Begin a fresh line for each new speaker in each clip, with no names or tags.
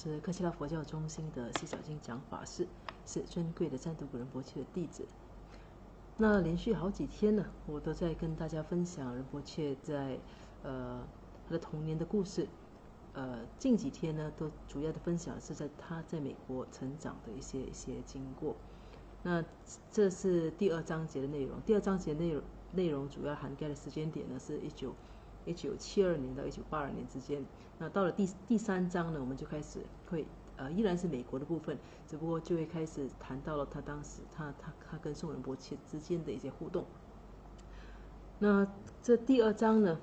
是克西拉佛教中心的西小金讲法师，是尊贵的赞图古仁波切的弟子。那连续好几天呢，我都在跟大家分享仁波切在他的童年的故事。近几天呢，都主要的分享是他在美国成长的一些经过。那这是第二章节的内容。第二章节内容主要涵盖的时间点呢是1972年到1982年之间。那到了第三章呢，我们就开始会依然是美国的部分，只不过就会开始谈到了他当时他跟宋仁波切之间的一些互动。那这第二章呢，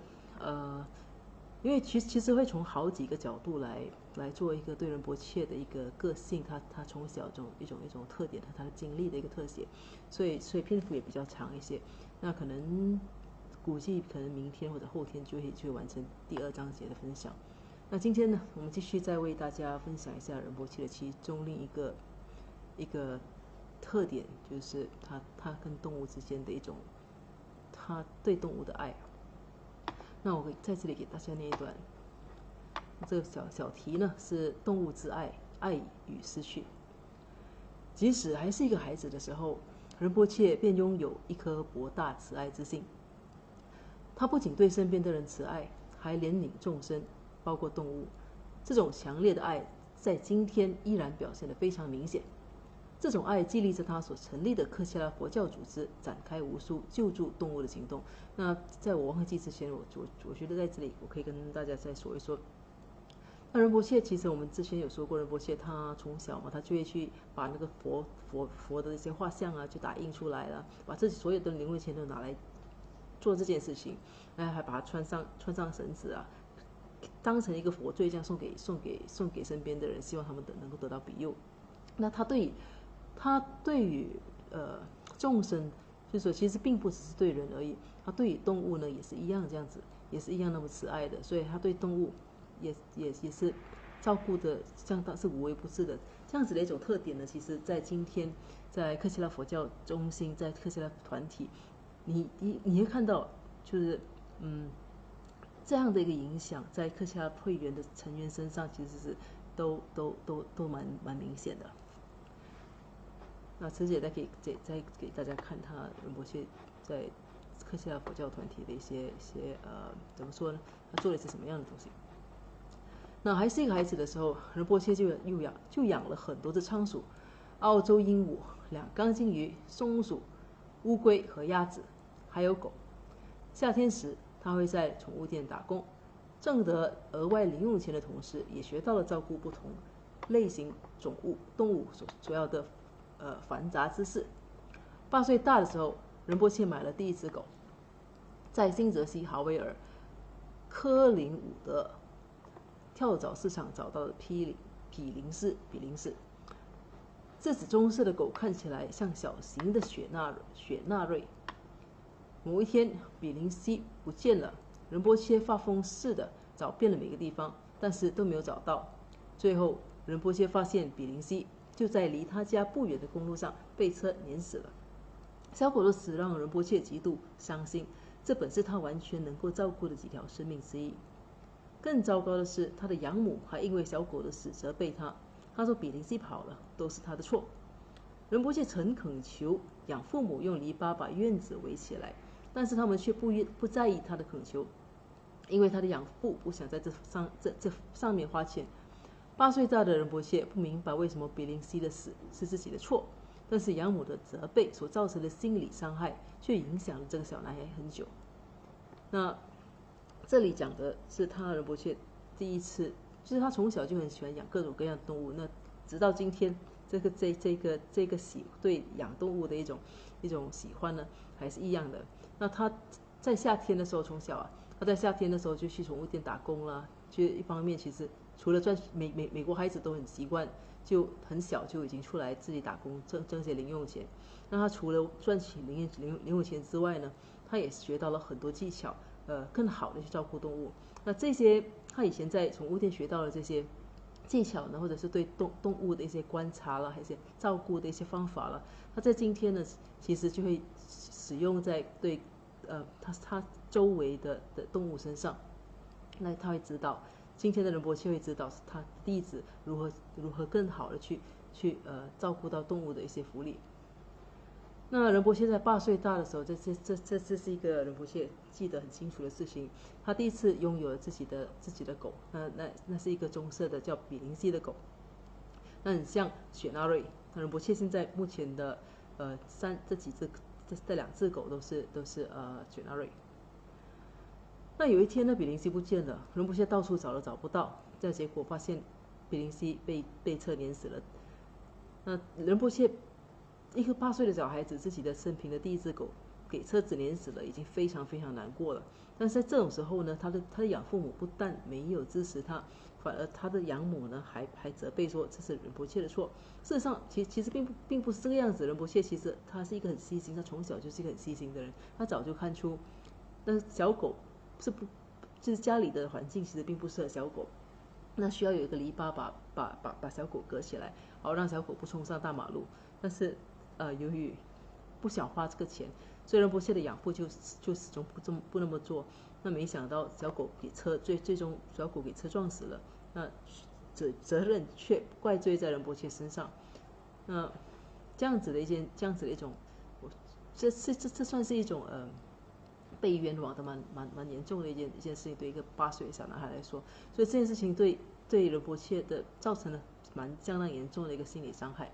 因为其实会从好几个角度来做一个对仁波切的一个个性，他从小一种特点，他的经历的一个特写，所以篇幅也比较长一些。那估计可能明天或者后天就会完成第二章节的分享。那今天呢，我们继续再为大家分享一下仁波切的其中另一个特点，就是他跟动物之间的一种他对动物的爱。那我在这里给大家念一段，这个小题呢是动物之爱，爱与失去。即使还是一个孩子的时候，仁波切便拥有一颗博大慈爱之心。他不仅对身边的人慈爱，还怜悯众生，包括动物。这种强烈的爱在今天依然表现得非常明显。这种爱激励着他所成立的克西拉佛教组织展开无数救助动物的行动。那在我忘记之前，我觉得在这里我可以跟大家再说一说。那仁波切其实我们之前有说过，仁波切他从小嘛，他就会去把那个佛的一些画像啊，就打印出来了，把自己所有的零用钱都拿来做这件事情，还把它穿上绳子啊，当成一个佛坠，这样送给身边的人，希望他们能够得到庇佑。那他对于众生，就是说其实并不只是对人而已，他对于动物呢也是一样这样子，也是一样那么慈爱的，所以他对动物也是照顾的相当是无微不至的。这样子的一种特点呢，其实在今天在克西拉佛教中心，在克西拉团体，你会看到就是这样的一个影响，在克西拉会员的成员身上，其实是都蛮明显的。那慈姐再给大家看他仁波切在克西拉佛教团体的一些怎么说呢？他做了一些什么样的东西？那还是一个孩子的时候，仁波切就养了很多只仓鼠、澳洲鹦鹉、两缸金鱼、松鼠、乌龟和鸭子，还有狗。夏天时，他会在宠物店打工，挣得额外零用钱的同时，也学到了照顾不同类型动物所要的繁杂知识。8岁大的时候，仁波切买了第一只狗，在新泽西豪维尔科林伍德跳蚤市场找到了比林斯。这只棕色的狗看起来像小型的雪纳瑞。某一天，比林西不见了，仁波切发疯似的找遍了每个地方，但是都没有找到。最后，仁波切发现比林西就在离他家不远的公路上被车碾死了。小狗的死让仁波切极度伤心，这本是他完全能够照顾的几条生命之一。更糟糕的是，他的养母还因为小狗的死责备他，他说比林西跑了都是他的错。仁波切曾恳求养父母用篱笆把院子围起来，但是他们却不在意他的恳求，因为他的养父不想在这上面花钱。8岁大的仁波切不明白为什么比林西的死是自己的错，但是养母的责备所造成的心理伤害却影响了这个小男孩很久。那这里讲的是他仁波切第一次，就是他从小就很喜欢养各种各样的动物，那直到今天这个对养动物的一种喜欢呢，还是一样的。那他在夏天的时候，从小他在夏天的时候就去宠物店打工啦。就一方面，其实除了赚美国孩子都很习惯，就很小就已经出来自己打工挣些零用钱。那他除了赚取零用钱之外呢，他也学到了很多技巧，更好的去照顾动物。那这些他以前在宠物店学到的这些技巧呢，或者是对动物的一些观察了，还是照顾的一些方法了，他在今天呢，其实就会使用在他周围的动物身上。那他会知道，今天的仁波切会指导他弟子如何更好的去照顾到动物的一些福利。那仁波切在8岁大的时候，这是一个仁波切记得很清楚的事情。他第一次拥有了自己的狗，那是一个棕色的叫比林西的狗，那很像雪纳瑞。仁波切现在目前的这2只狗都是雪纳瑞。那有一天呢，比林西不见了，仁波切到处找都找不到，结果发现比林西被车碾死了。那仁波切一个8岁的小孩子，自己的生平的第一只狗给车子碾死了，已经非常非常难过了。但是在这种时候呢，他的养父母不但没有支持他，反而他的养母呢还责备说这是仁波切的错。事实上，其实并不是这个样子。仁波切其实他是一个很细心，他从小就是一个很细心的人，他早就看出，那小狗就是家里的环境其实并不适合小狗，那需要有一个篱笆把小狗隔起来，好让小狗不冲上大马路。但是由于不想花这个钱，所以仁波切的养父就始终不那么做。那没想到小狗给车最终小狗给车撞死了，那责任却怪罪在仁波切身上。那这样子的一种，这算是一种被冤枉的蛮严重的一件事情，对一个8岁的小男孩来说。所以这件事情对仁波切的造成了相当严重的一个心理伤害。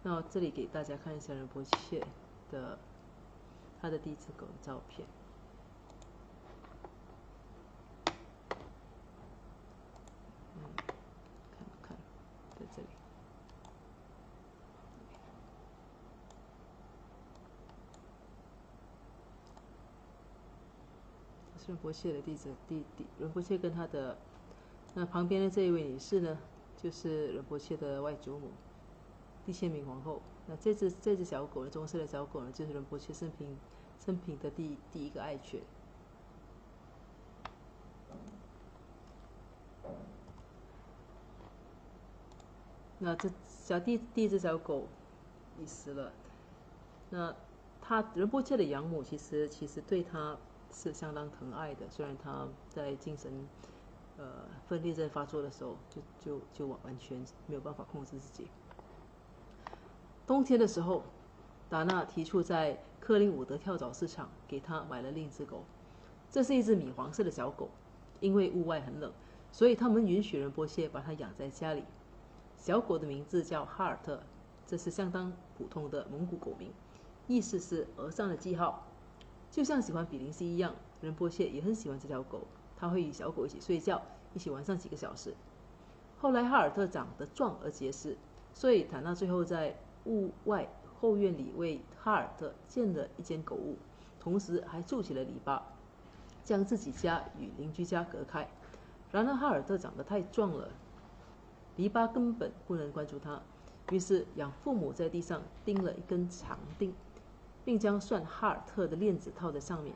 那这里给大家看一下仁波切的他的第一只狗的照片。看在这里。这是仁波切的仁波切跟他的那旁边的这一位女士呢，就是仁波切的外祖母蒂切明皇后。那这只小狗呢，棕色的小狗呢，就是仁波切生平的第一个爱犬。那第一只小狗已死了。那仁波切的养母其实对他是相当疼爱的，虽然他在精神分裂症发作的时候就完全没有办法控制自己。冬天的时候，达纳提出在克林伍德跳蚤市场给他买了另一只狗。这是一只米黄色的小狗，因为屋外很冷，所以他们允许仁波切把它养在家里。小狗的名字叫哈尔特，这是相当普通的蒙古狗名，意思是额上的记号。就像喜欢比林西一样，仁波切也很喜欢这条狗，他会与小狗一起睡觉，一起玩上几个小时。后来哈尔特长得壮而结实，所以塔纳最后在屋外后院里为哈尔特建了一间狗屋，同时还筑起了篱笆，将自己家与邻居家隔开。然而哈尔特长得太壮了，篱笆根本不能关住他，于是养父母在地上钉了一根长钉，并将算哈尔特的链子套在上面。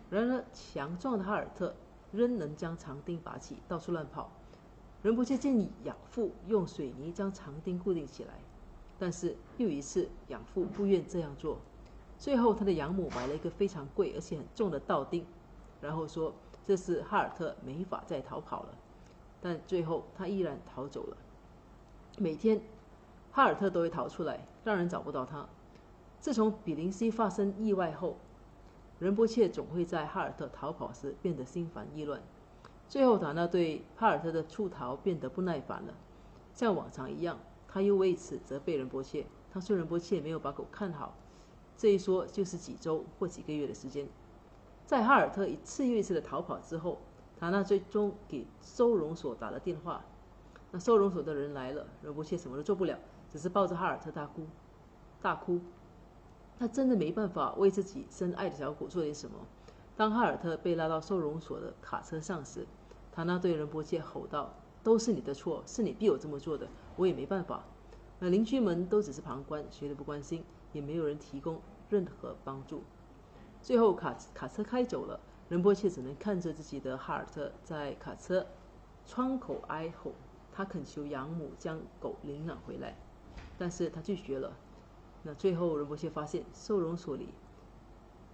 然而强壮的哈尔特仍能将长钉拔起，到处乱跑。仁波切建议养父用水泥将长钉固定起来，但是又一次养父不愿这样做。最后他的养母买了一个非常贵而且很重的倒钉，然后说这是哈尔特没法再逃跑了。但最后他依然逃走了。每天哈尔特都会逃出来，让人找不到他。自从比林西发生意外后，仁波切总会在哈尔特逃跑时变得心烦意乱。最后塔纳对哈尔特的出逃变得不耐烦了，像往常一样，他又为此责备仁波切。他说仁波切没有把狗看好，这一说就是几周或几个月的时间。在哈尔特一次又一次的逃跑之后，塔纳最终给收容所打了电话。那收容所的人来了，仁波切什么都做不了，只是抱着哈尔特大哭。他真的没办法为自己深爱的小狗做点什么。当哈尔特被拉到收容所的卡车上时，塔纳对仁波切吼道：“都是你的错，是你逼我这么做的，我也没办法。”邻居们都只是旁观，谁都不关心，也没有人提供任何帮助。最后卡车开走了，仁波切只能看着自己的哈尔特在卡车窗口哀吼。他恳求养母将狗领养回来，但是他拒绝了。那最后仁波切发现收容所里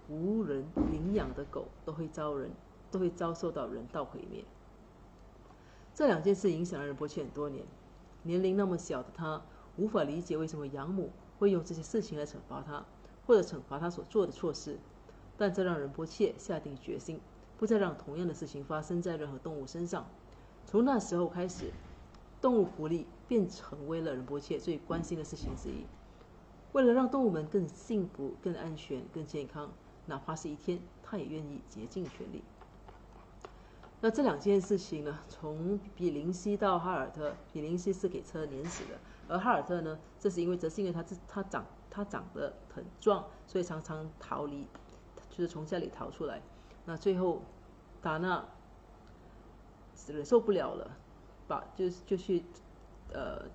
无人领养的狗都会遭人都会遭受到人道毁灭。这2件事影响了仁波切很多年。年龄那么小的他，无法理解为什么养母会用这些事情来惩罚他，或者惩罚他所做的错事。但这让仁波切下定决心，不再让同样的事情发生在任何动物身上。从那时候开始，动物福利便成为了仁波切最关心的事情之一。为了让动物们更幸福、更安全、更健康，哪怕是1天，他也愿意竭尽全力。那这2件事情呢，从比林西到哈尔特，比林西是给车碾死的，而哈尔特呢，则是因为他长得很壮，所以常常逃离，就是从家里逃出来。那最后达纳忍受不了了，就去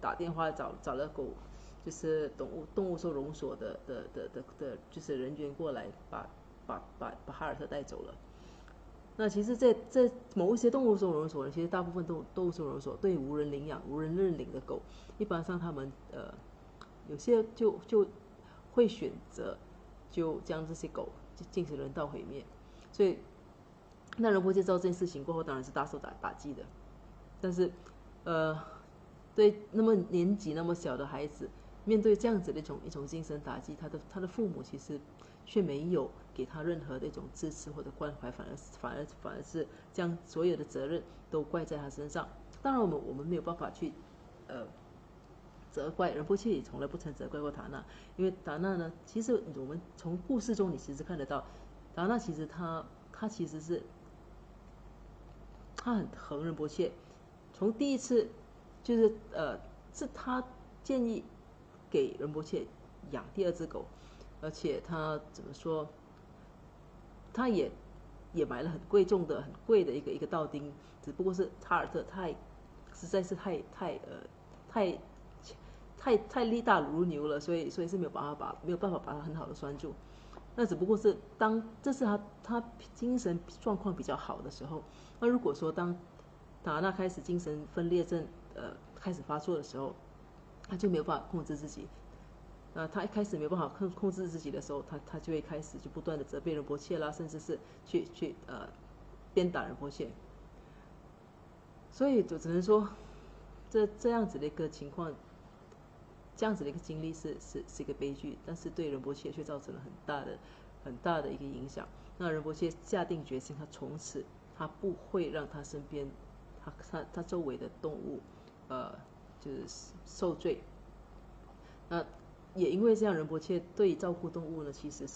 打电话找了狗，就是动物收容所的就是人员过来把哈尔特带走了。那其实在某一些动物收容所，其实大部分动物收容所对无人领养、无人认领的狗，一般上他们有些就会选择就将这些狗进行人道毁灭。所以那仁波切知道这件事情过后，当然是大受打击的。但是对那么年纪那么小的孩子，面对这样子的一种精神打击，他的父母其实却没有给他任何的一种支持或者关怀，反而是将所有的责任都怪在他身上。当然我们没有办法去责怪，仁波切也从来不曾责怪过达纳，因为达纳呢，其实我们从故事中你其实看得到，达纳其实他其实是他很疼仁波切，从第一次就是是他建议给仁波切养第2只狗，而且他怎么说，他也买了很贵的一个道钉，只不过是哈尔特实在是太力大如牛了，所以是没有办法把它很好的拴住。那只不过是这是他精神状况比较好的时候。那如果说当达纳开始精神分裂症开始发作的时候，他就没有办法控制自己。他一开始没有办法控制自己的时候，他就会开始就不断的责备仁波切啦，甚至是去鞭打仁波切。所以就只能说，这样子的一个情况，这样子的一个经历是一个悲剧，但是对仁波切却造成了很大的一个影响。那仁波切下定决心，他从此他不会让他身边他周围的动物就是受罪。那也因为这样，仁波切对照顾动物呢，其实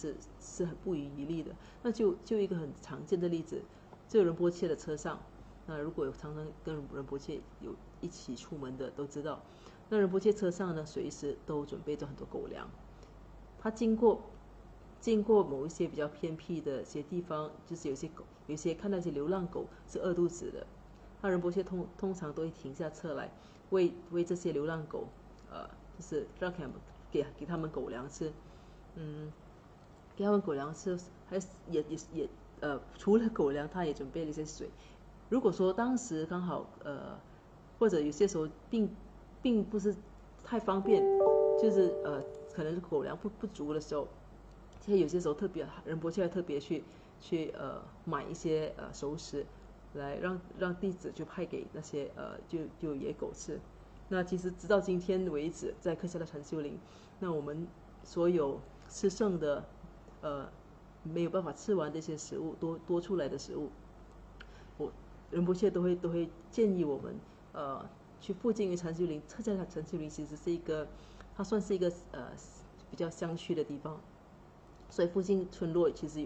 是很不遗余力的。那就一个很常见的例子，就仁波切的车上，那如果有常常跟仁波切有一起出门的都知道，那仁波切车上呢，随时都准备着很多狗粮。他经过某一些比较偏僻的一些地方，就是有一些看到一些流浪狗是饿肚子的，那仁波切通常都会停下车来为这些流浪狗就是让给他们狗粮吃，给他们狗粮吃，还也除了狗粮，他也准备了一些水。如果说当时刚好或者有些时候并不是太方便，就是可能是狗粮不足的时候，其实有些时候仁波切特别去买一些熟食来让弟子就派给那些就野狗吃。那其实直到今天为止，在克夏的禅修林，那我们所有吃剩的没有办法吃完的一些食物，多出来的食物，仁波切都会建议我们去附近的禅修林。克夏的禅修林其实是一个，它算是一个比较乡区的地方，所以附近村落其实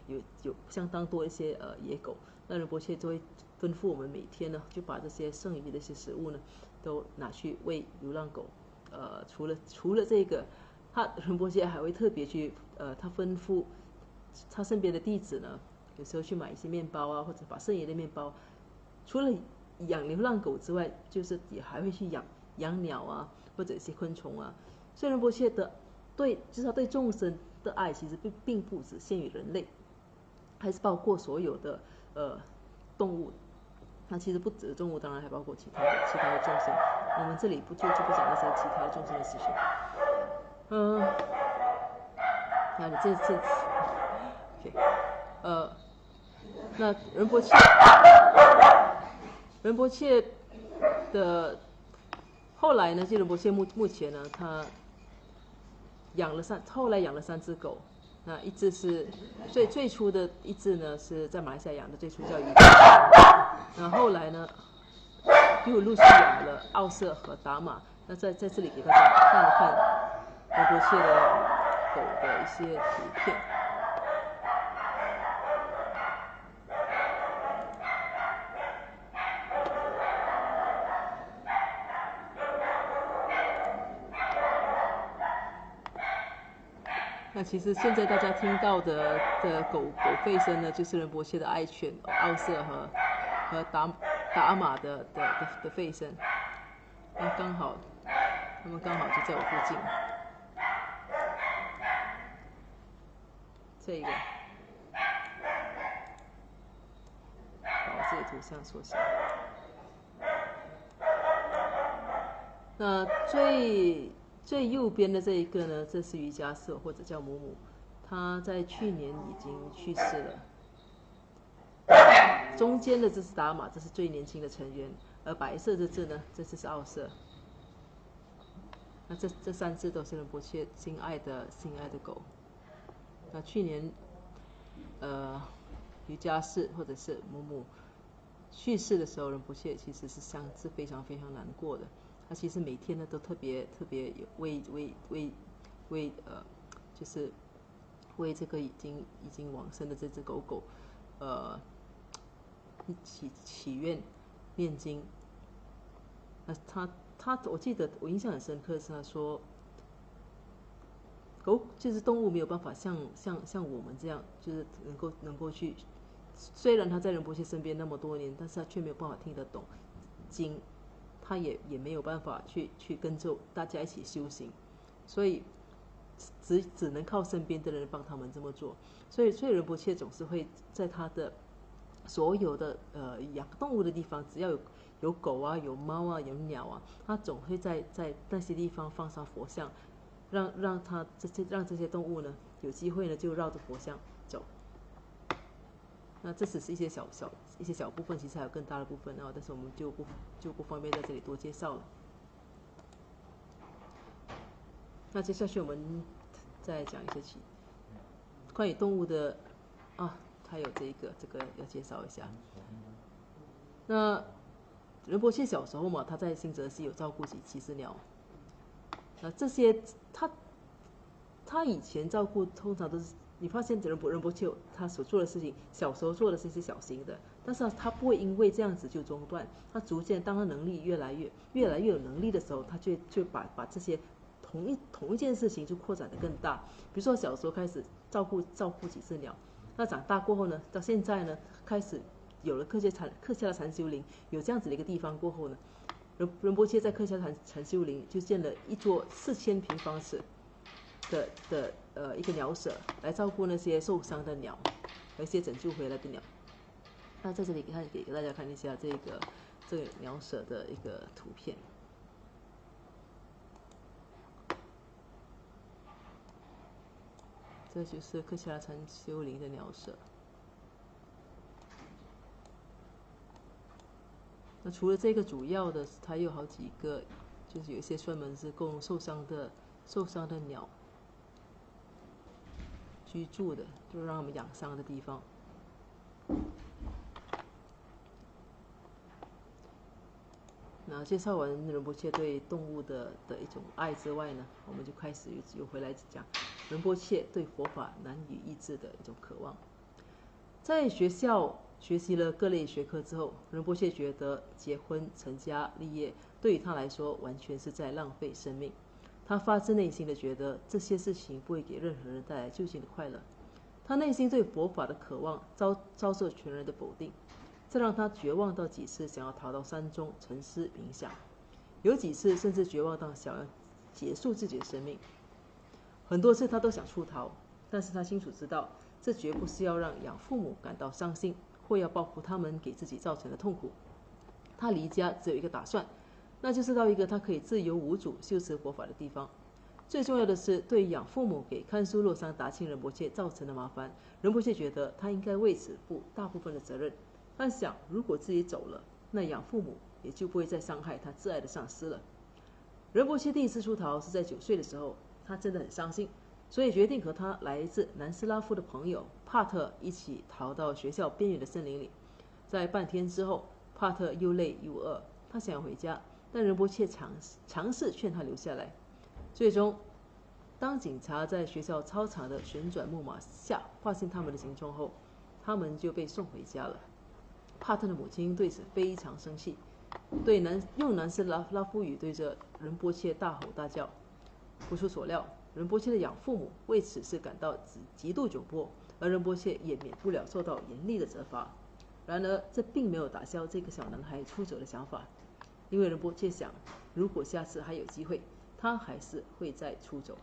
有相当多一些野狗。那仁波切就会吩咐我们每天呢，就把这些剩余的一些食物呢，都拿去喂流浪狗。除了这个，仁波切还会特别去他吩咐他身边的弟子呢，有时候去买一些面包啊，或者把剩余的面包，除了养流浪狗之外，就是也还会去养鸟啊，或者一些昆虫啊。所以仁波切就是他对众生的爱，其实并不只限于人类，还是包括所有的动物。那其实不止动物，当然还包括其他的众生。我们这里就不讲那些其他众生的事情。那你这次 ，OK，那仁波切的后来呢，就仁波切目前呢，他后来养了3只狗。那一只是最初的一只呢，是在马来西亚养的，最初叫鱼。那后来呢，又陆续养了奥瑟和达玛。那在这里给大家看一看仁波切的狗的一些图片。那其实现在大家听到的狗吠声呢，就是仁波切的爱犬奥瑟和达玛的吠声。那他们刚好就在我附近。这个把我这里图像缩小。那最右边的这一个呢，这是瑜伽社或者叫母母，他在去年已经去世了。中间的这是达玛，这是最年轻的成员，而白色这只呢，这只是奥瑟。那这3只都是仁波切心爱的狗。那去年瑜伽士或者是母母去世的时候，仁波切其实是非常非常难过的。他其实每天呢都特别就是为这个已经往生的这只狗祈愿念经。那我记得我印象很深刻是他说，狗就是动物没有办法像我们这样，就是能够去，虽然他在仁波切身边那么多年，但是他却没有办法听得懂经。他也没有办法去跟着大家一起修行，所以只能靠身边的人帮他们这么做。所以仁波切总是会在他的所有的养动物的地方，只要有狗啊、有猫啊、有鸟啊，他总会在那些地方放上佛像，让这些动物呢有机会呢就绕着佛像走。那这只是一些小部分，其实还有更大的部分，但是我们就不方便在这里多介绍了。那接下去我们再讲一些关于动物的还有这个要介绍一下。那仁波切小时候嘛，他在新泽西有照顾几只鸟。那这些他以前照顾通常都是。你发现仁波切他所做的事情，小时候做的是一些小型的，但是他不会因为这样子就中断。他逐渐当他能力越来越有能力的时候，他就把这些同一件事情就扩展得更大。比如说小时候开始照顾几只鸟，那长大过后呢，到现在呢，开始有了克夏的禅修林，有这样子的一个地方过后呢，仁波切在克夏禅修林就建了一座4000平方尺的一个鸟舍，来照顾那些受伤的鸟和一些拯救回来的鸟。那在这里给大家看一下这个鸟舍的一个图片。这就是克夏禅修林的鸟舍。那除了这个主要的，它有好几个，就是有一些专门是供受伤的鸟居住的，就让他们养伤的地方。那介绍完仁波切对动物的一种爱之外呢，我们就开始又回来讲仁波切对佛法难以抑制的一种渴望。在学校学习了各类学科之后，仁波切觉得结婚、成家立业对于他来说完全是在浪费生命。他发自内心的觉得这些事情不会给任何人带来究竟的快乐。他内心对佛法的渴望遭受全人的否定，这让他绝望到几次想要逃到山中沉思冥想，有几次甚至绝望到想要结束自己的生命。很多次他都想出逃，但是他清楚知道这绝不是要让养父母感到伤心，或要报复他们给自己造成的痛苦。他离家只有一个打算，那就是到一个他可以自由无主修持佛法的地方。最重要的是，对养父母给看苏洛桑达钦仁波切造成的麻烦，仁波切觉得他应该为此负大部分的责任。他想，如果自己走了，那养父母也就不会再伤害他挚爱的上司了。仁波切第一次出逃是在9岁的时候，他真的很伤心，所以决定和他来自南斯拉夫的朋友帕特一起逃到学校边缘的森林里。在半天之后，帕特又累又饿，他想要回家，但仁波切尝试劝他留下来。最终，当警察在学校操场的旋转木马下发现他们的行踪后，他们就被送回家了。帕特的母亲对此非常生气，用南斯拉夫语对着仁波切大吼大叫。不出所料，仁波切的养父母为此事感到极度窘迫，而仁波切也免不了受到严厉的责罚。然而，这并没有打消这个小男孩出走的想法，因为仁波切想，如果下次还有机会，他还是会再出走。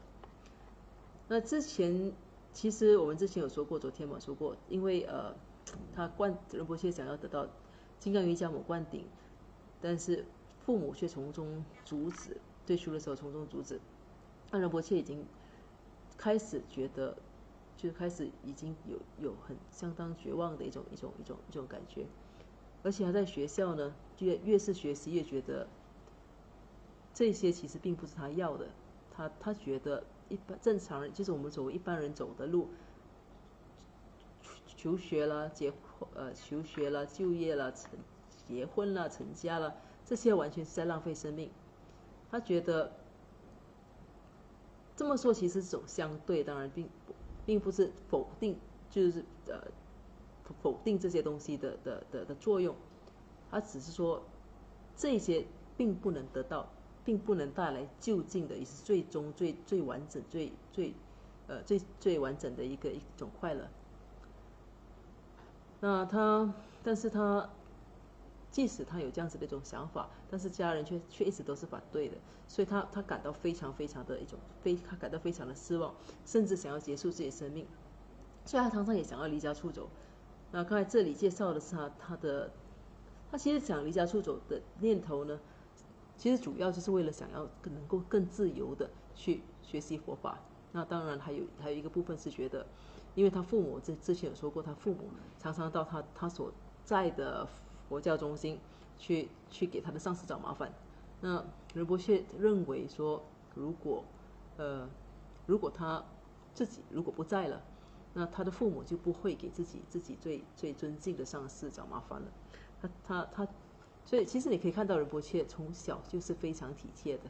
那其实我们之前有说过，昨天说过，因为仁波切想要得到金刚瑜伽母灌顶，但是父母却从中阻止，最初的时候从中阻止，那仁波切已经开始觉得，就开始已经有很相当绝望的一种感觉，而且他在学校呢，越是学习越觉得这些其实并不是他要的，他觉得正常人，就是我们所谓一般人走的路，求学啦、求学啦、就业啦、结婚啦、成家啦，这些完全是在浪费生命。他觉得这么说其实是种相对，当然并不是否定，就是否定这些东西的作用。他只是说这些并不能得到，并不能带来就近的，也是最终最完整、最完整的一种快乐。但是他即使他有这样子的一种想法，但是家人却一直都是反对的，所以他感到非常的他感到非常的失望，甚至想要结束自己的生命。所以他常常也想要离家出走。那刚才这里介绍的是他其实想离家出走的念头呢，其实主要就是为了想要能够更自由的去学习佛法。那当然还有一个部分是觉得，因为他父母之前有说过，他父母常常到他所在的佛教中心去给他的上司找麻烦。那仁波切认为说，如果他自己如果不在了，那他的父母就不会给自己最尊敬的上司找麻烦了。所以其实你可以看到仁波切从小就是非常体贴的，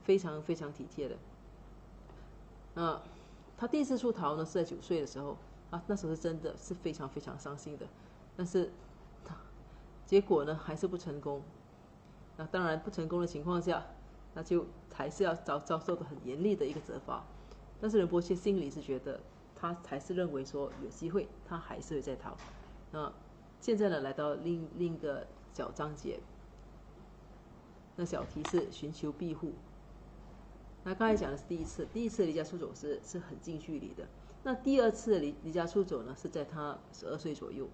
非常体贴的。他第一次出逃呢是在9岁的时候，那时候是真的是非常伤心的，但是结果呢还是不成功。那当然不成功的情况下，那就还是要遭受的很严厉的一个责罚。但是仁波切心里是觉得，他还是认为说有机会他还是会再逃。那现在呢来到另一个小章节，那小题是寻求庇护。那刚才讲的是第一次离家出走是很近距离的。那第二次离家出走呢，是在他12岁左右。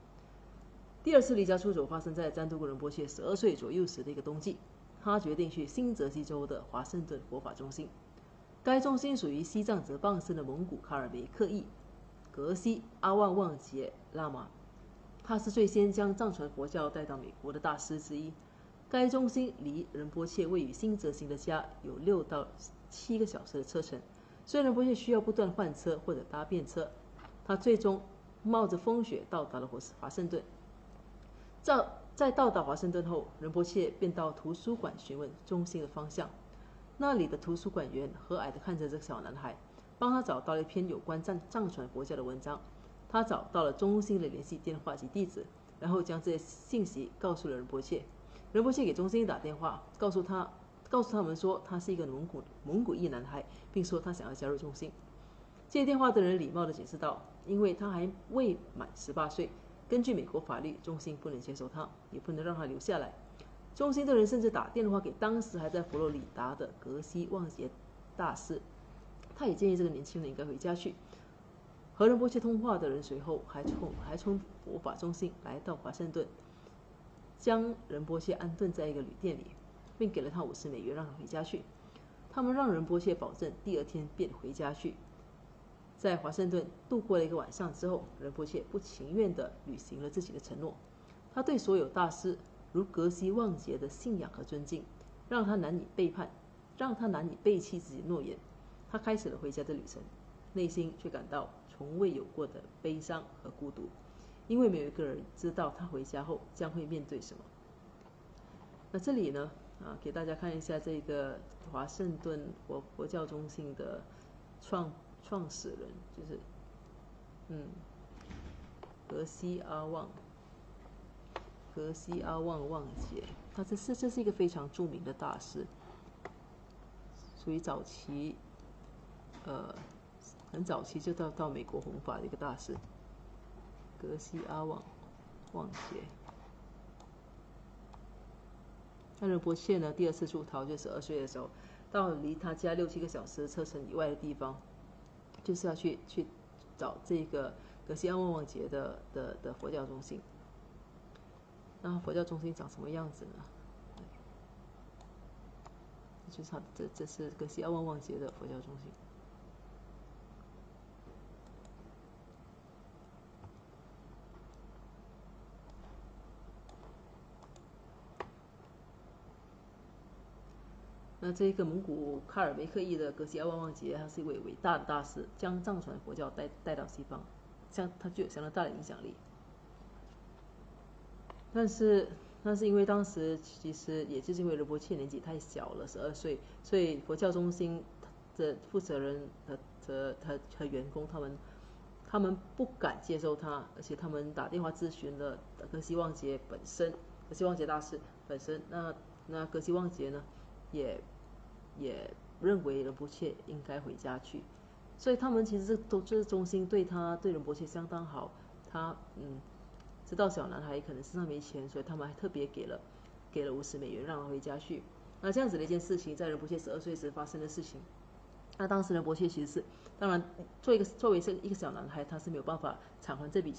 第二次离家出走发生在占都古仁波切12岁左右时的一个冬季，他决定去新泽西州的华盛顿佛法中心。该中心属于西藏哲蚌寺的蒙古卡尔梅克义格西阿旺旺杰喇嘛，他是最先将藏传佛教带到美国的大师之一。该中心离仁波切位于新泽西的家有6到7个小时的车程，虽然仁波切需要不断换车或者搭便车，他最终冒着风雪到达了华盛顿。在到达华盛顿后，仁波切便到图书馆询问中心的方向。那里的图书馆员和蔼地看着这个小男孩，帮他找到了一篇有关藏传佛教的文章。他找到了中心的联系电话及地址，然后将这些信息告诉了仁波切。仁波切给中心打电话，告诉他们说他是一个蒙古裔男孩，并说他想要加入中心。接电话的人礼貌地解释道，因为他还未满18岁，根据美国法律，中心不能接受他，也不能让他留下来。中心的人甚至打电话给当时还在佛罗里达的格西旺杰大师，他也建议这个年轻人应该回家去。和仁波切通话的人随后还从佛法中心来到华盛顿，将仁波切安顿在一个旅店里，并给了他$50让他回家去。他们让仁波切保证第二天便回家去。在华盛顿度过了一个晚上之后，仁波切不情愿地履行了自己的承诺。他对所有大师如格西旺杰的信仰和尊敬，让他难以背弃自己的诺言。他开始了回家的旅程，内心却感到从未有过的悲伤和孤独，因为没有一个人知道他回家后将会面对什么。那这里呢，给大家看一下这个华盛顿佛教中心的创始人，就是格西阿旺旺杰，这是一个非常著名的大师，属于早期很早期就到美国弘法的一个大师，格西阿旺杰。那仁波切呢，第二次出逃就12岁的时候，到离他家6、7个小时车程以外的地方，就是要去找这个格西阿旺旺杰的佛教中心。那佛教中心长什么样子呢？就是这是格西阿旺旺杰的佛教中心。那这个蒙古喀尔梅克裔的格西阿旺旺杰，他是一位伟大的大师，将藏传佛教带到西方，他具有相当大的影响力。但是因为当时其实也就是因为仁波切年纪太小了，12岁，所以佛教中心的负责人和员工他们不敢接受他，而且他们打电话咨询了格西旺杰大师本身。那格西旺杰呢，也认为仁波切应该回家去，所以他们其实这中心对仁波切相当好。他知道小男孩可能身上没钱，所以他们还特别给了$50让他回家去。那这样子的一件事情，在仁波切12岁时发生的事情。那当时仁波切其实是，当然作为一个小男孩，他是没有办法偿还这笔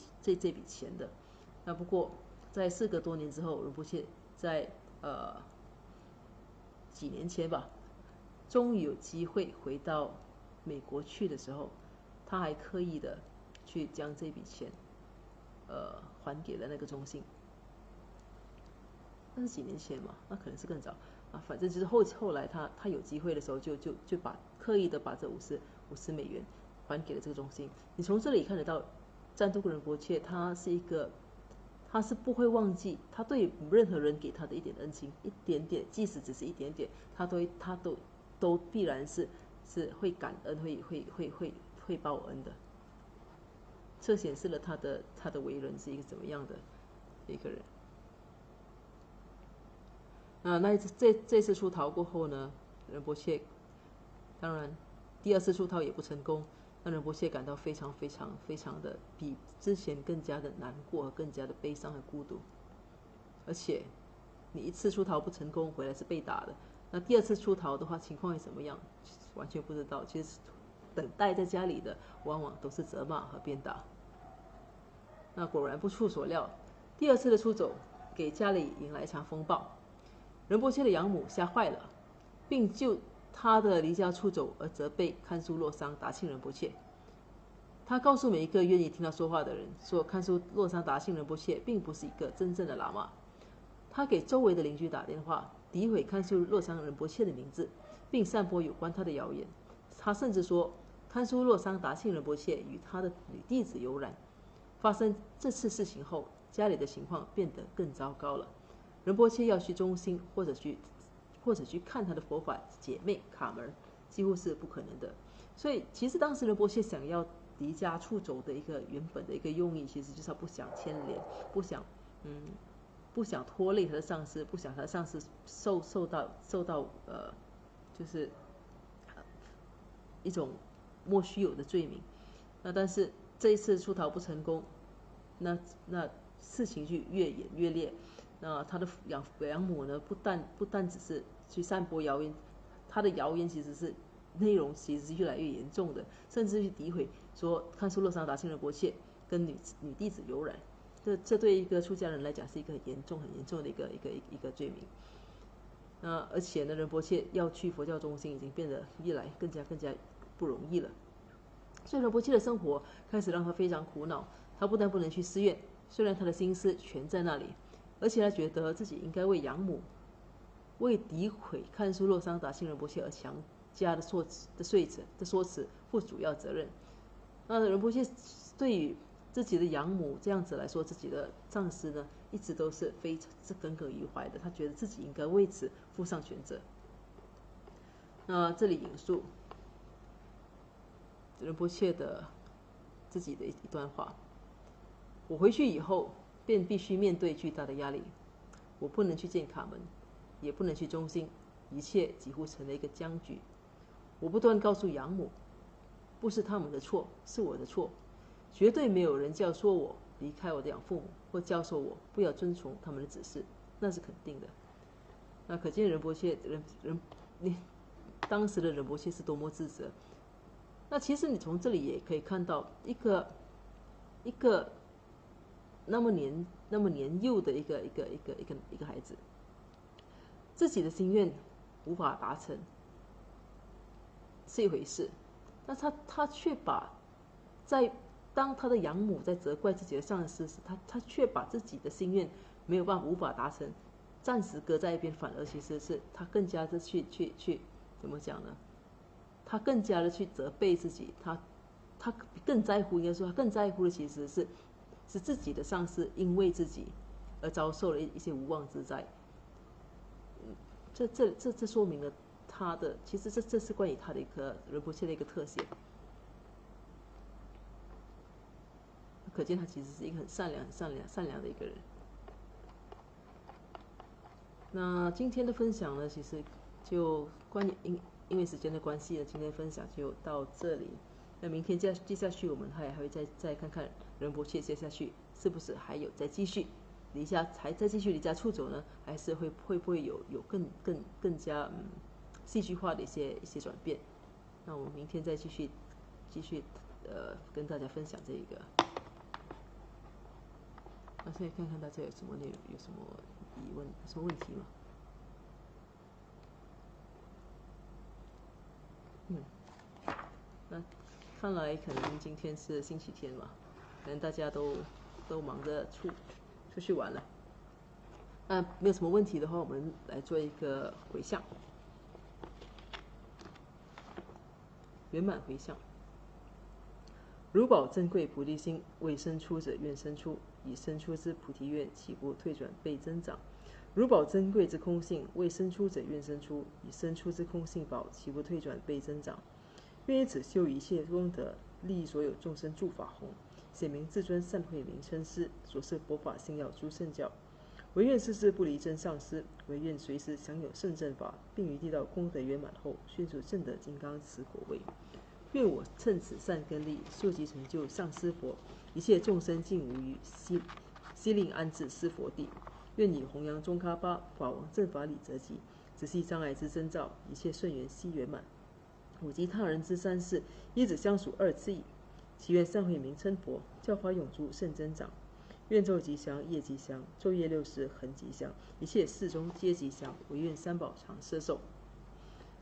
钱的。那不过在事隔多年之后，仁波切在几年前吧，终于有机会回到美国去的时候，他还刻意的去将这笔钱还给了那个中心。那是几年前嘛，那可能是更早反正就是后来他有机会的时候就刻意的把这$50还给了这个中心。你从这里看得到，赞都格仁波切他是不会忘记他对任何人给他的一点恩情，一点点，即使只是一点点，他都必然是会感恩，会报恩的。这显示了他的为人是一个怎么样的一个人。那这次出逃过后呢，仁波切当然第二次出逃也不成功，让仁波切感到非常的比之前更加的难过和更加的悲伤和孤独。而且你一次出逃不成功，回来是被打的，那第二次出逃的话情况会怎么样，完全不知道。其实等待在家里的往往都是责骂和鞭打。那果然不出所料，第二次的出走给家里引来一场风暴。仁波切的养母吓坏了，并就他的离家出走而责备堪苏洛桑达庆仁波切。他告诉每一个愿意听他说话的人说，堪苏洛桑达庆仁波切并不是一个真正的喇嘛。他给周围的邻居打电话，诋毁堪苏洛桑仁波切的名字，并散播有关他的谣言。他甚至说，堪苏洛桑达庆仁波切与他的女弟子有染。发生这次事情后，家里的情况变得更糟糕了。仁波切要去中心或者去看他的佛法姐妹卡门，几乎是不可能的。所以其实当时仁波切想要离家出走的一个原本的一个用意，其实就是他不想牵连，不想拖累他的上司，不想他的上司受到就是一种莫须有的罪名。那但是这一次出逃不成功，那事情就越演越烈。那他的养母呢，不但只是去散播谣言，他的谣言其实是内容其实是越来越严重的，甚至去诋毁说堪苏洛桑达庆仁波切跟女弟子有染。这对一个出家人来讲是一个很严重的一个罪名。而且呢，仁波切要去佛教中心已经变得越来更加不容易了。所以仁波切的生活开始让他非常苦恼。他不但不能去寺院，虽然他的心思全在那里，而且他觉得自己应该为养母、为诋毁看书洛桑达信仁波切而强加的说辞负主要责任。那仁波切对于自己的养母这样子来说自己的上司呢，一直都是非常耿耿于怀的。他觉得自己应该为此负上全责。那这里引述仁波切的自己的一段话：我回去以后便必须面对巨大的压力，我不能去见卡门，也不能去中心，一切几乎成了一个僵局。我不断告诉养母，不是他们的错，是我的错，绝对没有人教唆我离开我的养父母，或教唆我不要遵从他们的指示，那是肯定的。那可见仁波切当时的仁波切是多么自责。那其实你从这里也可以看到一个那么年幼的一个孩子，自己的心愿无法达成是一回事，但他却把当他的养母在责怪自己的上司时，他却把自己的心愿没有办法无法达成，暂时搁在一边，反而其实是他更加的去怎么讲呢？他更加的去责备自己，他更在乎，应该说他更在乎的其实是自己的上司因为自己而遭受了一些无妄之灾。这说明了他的，其实这是关于他的一个仁波切的一个特性。可见他其实是一个很善良的一个人。那今天的分享呢，其实就关于因为时间的关系呢，今天的分享就到这里。那明天接下去我们还会再看看仁波切接下去是不是还有再继续离家出走呢？还是会不会有更加戏剧化的一些转变？那我们明天再继续跟大家分享这一个。那现在看看大家有什么内容，有什么疑问，有什么问题吗？那看来可能今天是星期天嘛，可能大家都忙着出去玩了。那没有什么问题的话，我们来做一个回向，圆满回向。如宝珍贵菩提心，为生出者愿生出，以生出之菩提愿岂不退转倍增长？如宝珍贵之空性，为生出者愿生出，以生出之空性宝岂不退转倍增长？愿以此修一切功德，利益所有众生助法弘，显明至尊善慧名称师，所摄佛法信要诸圣教。唯愿世世不离真上师，唯愿随时享有圣正法，并于地道功德圆满后，迅速证得金刚持果位。愿我趁此善根力，速即成就上师佛，一切众生尽无余，悉令安置施佛地。愿以弘扬中喀巴法王正法理则集，直系障碍之征兆，一切顺缘悉圆满。五及他人之三世，一子相属二次矣。祈愿善慧名称佛，教法永驻甚增长。愿昼吉祥，夜吉祥，昼夜60恒吉祥，一切事中皆吉祥。唯愿三宝常摄受。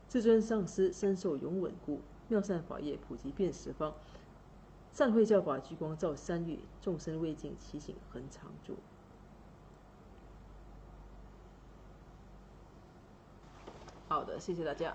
至尊上师身受永稳固，妙善法业普及遍十方。善慧教法聚光照三域，众生未尽其醒恒常住。好的，谢谢大家。